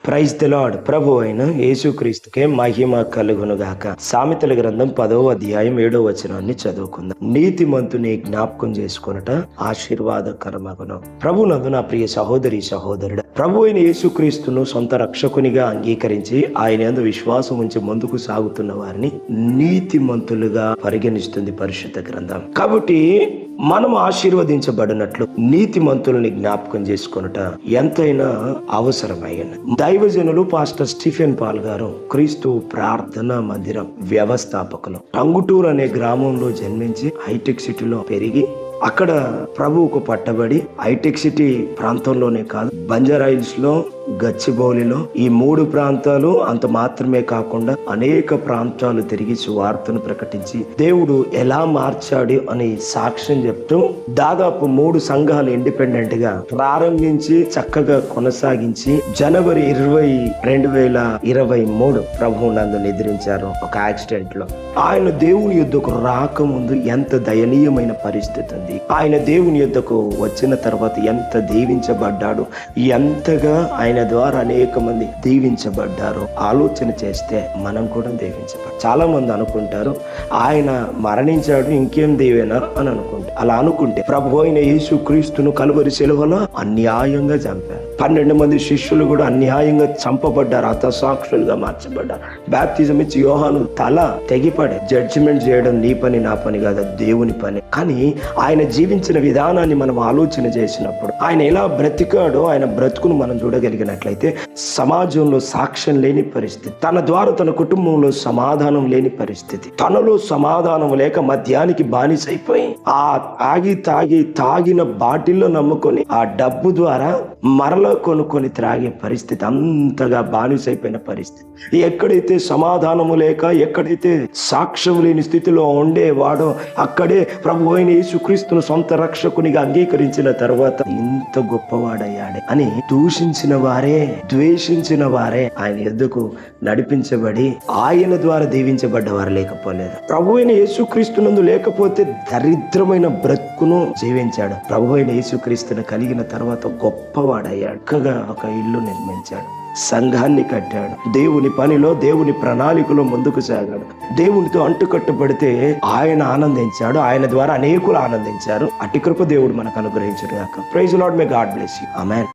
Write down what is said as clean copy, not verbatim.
Praise the lord. ప్రభు అయిన యేసుక్రీస్తుకే మహిమ కలుగును గాక. సామెతల గ్రంథం 10వ అధ్యాయం 7వ వచనాన్ని చదువుకుందాం. నీతిమంతుని జ్ఞాపకం చేసుకొనుట ఆశీర్వాదకరమగును. ప్రభునందు నా ప్రియ సహోదరి సహోదరుడు, ప్రభు అయిన యేసుక్రీస్తును సొంత రక్షకునిగా అంగీకరించి ఆయన యందు విశ్వాసం ఉంచి ముందుకు సాగుతున్న వారిని నీతిమంతులుగా పరిగణిస్తుంది పరిశుద్ధ గ్రంథం. కాబట్టి మనం ఆశీర్వదించబడినట్లు నీతిమంతులని జ్ఞాపకం చేసుకొనుట ఎంతైనా అవసరమైనది. దైవజనులు పాస్టర్ స్టీఫెన్ పాల్ గారు క్రీస్తు ప్రార్థనా మందిరం వ్యవస్థాపకులు. టంగుటూరు అనే గ్రామంలో జన్మించి హైటెక్ సిటీలో పెరిగి అక్కడ ప్రభువుకు పట్టబడి హైటెక్ సిటీ ప్రాంతంలోనే కాదు, బంజారాయిల్స్ లో, గచ్చిబౌలిలో, ఈ 3 ప్రాంతాలు అంత మాత్రమే కాకుండా అనేక ప్రాంతాలు తిరిగి సువార్తను ప్రకటించి దేవుడు ఎలా మార్చాడు అని సాక్ష్యం చెప్తూ దాదాపు 3 సంఘాలు ఇండిపెండెంట్ గా ప్రారంభించి చక్కగా కొనసాగించి జనవరి 20, 2023 ప్రభువు నందు నిద్రించారు ఒక యాక్సిడెంట్ లో. ఆయన దేవుని యుద్ధకు రాకముందు ఎంత దయనీయమైన పరిస్థితి ఉంది. ఆయన దేవుని యుద్ధకు వచ్చిన తర్వాత ఎంత దీవించబడ్డాడు, ఎంతగా ఆయన ద్వారా అనేక మంది దీవించబడ్డారు. ఆలోచన చేస్తే మనం కూడా దీవించబడ్డాం. చాలా మంది అనుకుంటారు ఆయన మరణించాడు ఇంకేం దీవెనా అని అనుకుంటారు. అలా అనుకుంటే ప్రభు అయిన యేసుక్రీస్తును కలువరి సిలువలో అన్యాయంగా చంపారు. 12 మంది శిష్యులు కూడా అన్యాయంగా చంపబడ్డారు, హతసాక్షులుగా మార్చబడ్డారు. బాప్తిజం ఇచ్చి యోహాను తల తెగిపడే. జడ్జిమెంట్ చేయడం నీ పని నా పని కాదు, దేవుని పని. కానీ ఆయన జీవించిన విధానాన్ని మనం ఆలోచన చేసినప్పుడు, ఆయన ఎలా బ్రతికాడో ఆయన బ్రతుకును మనం చూడగలిగినట్లయితే సమాజంలో సాక్ష్యం లేని పరిస్థితి, తన ద్వారా తన కుటుంబంలో సమాధానం లేని పరిస్థితి, తనలో సమాధానం లేక మద్యానికి బానిసైపోయి ఆ తాగిన బాటిల్లో నమ్ముకొని ఆ డబ్బు ద్వారా మరలా కొనుక్కొని త్రాగే పరిస్థితి, అంతగా బానిసైపోయిన పరిస్థితి. ఎక్కడైతే సమాధానము లేక, ఎక్కడైతే సాక్ష్యం లేని స్థితిలో ఉండేవాడో అక్కడే ప్రభు అయిన యేసుక్రీస్తును సొంత రక్షకునిగా అంగీకరించిన తర్వాత ఇంత గొప్పవాడయ్యాడే అని దూషించిన వారే, ద్వేషించిన వారే ఆయన ఎద్దుకు నడిపించబడి ఆయన ద్వారా దీవించబడ్డవారు లేకపోలేదు. ప్రభు అయిన యేసుక్రీస్తునందు లేకపోతే దరిద్రమైన బ్రతుకును జీవించాడు. ప్రభు అయిన యేసుక్రీస్తును కలిగిన తర్వాత గొప్పవాడయ్యాడు. చక్కగా ఒక ఇల్లు నిర్మించాడు, సంఘాన్ని కట్టాడు, దేవుని పనిలో, దేవుని ప్రణాళికలో ముందుకు సాగాడు. దేవునితో అంటుకట్టుబడితే ఆయన ఆనందించాడు, ఆయన ద్వారా అనేకులు ఆనందించారు. అట్టి కృప దేవుడు మనకు అనుగ్రహించును గాక. Praise lord, may God bless you. Amen.